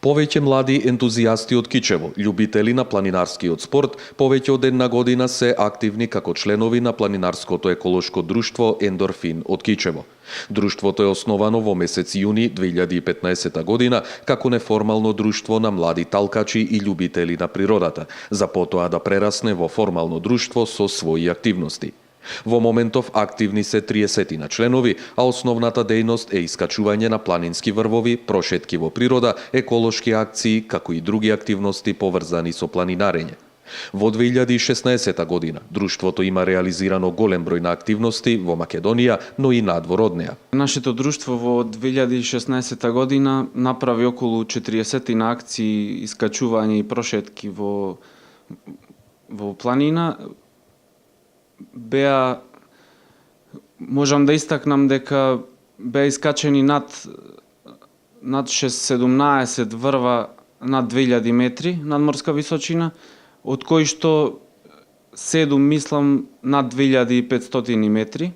Повеќе млади ентузијасти од Кичево, љубители на планинарскиот спорт, повеќе од една година се активни како членови на планинарското еколошко друштво Ендорфин од Кичево. Друштвото е основано во месец јуни 2015 година како неформално друштво на млади талкачи и љубители на природата, за потоа да прерасне во формално друштво со своји активности. Во моментов активни се 30 на членови, а основната дејност е искачување на планински врвови, прошетки во природа, еколошки акции, како и други активности поврзани со планинарење. Во 2016 година, друштвото има реализирано голем број на активности во Македонија, но и надвор од неа. Нашето друштво во 2016 година направи околу 40 на акции, искачување и прошетки во планина. Можам да истакнам дека беа искачени над 17 врва над 2000 метри надморска височина, од кои што 7 мислам над 2500 метри.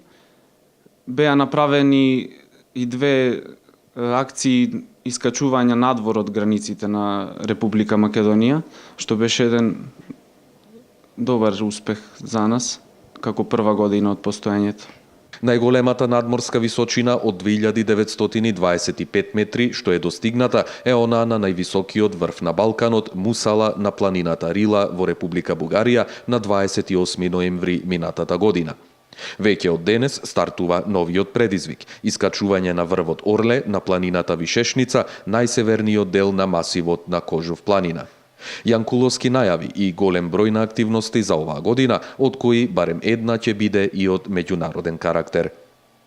Беа направени и 2 акции искачувања надвор од границите на Република Македонија, што беше еден добар успех за нас како прва година од постоењето. Најголемата надморска височина од 2925 метри што е достигната е она на највисокиот врв на Балканот, Мусала на планината Рила во Република Бугарија на 28 ноември минатата година. Веќе од денес стартува новиот предизвик – искачување на врвот Орле на планината Вишешница, најсеверниот дел на масивот на Кожов планина. Јанкуловски најави и голем број на активности за оваа година, од кои барем една ќе биде и од меѓународен карактер.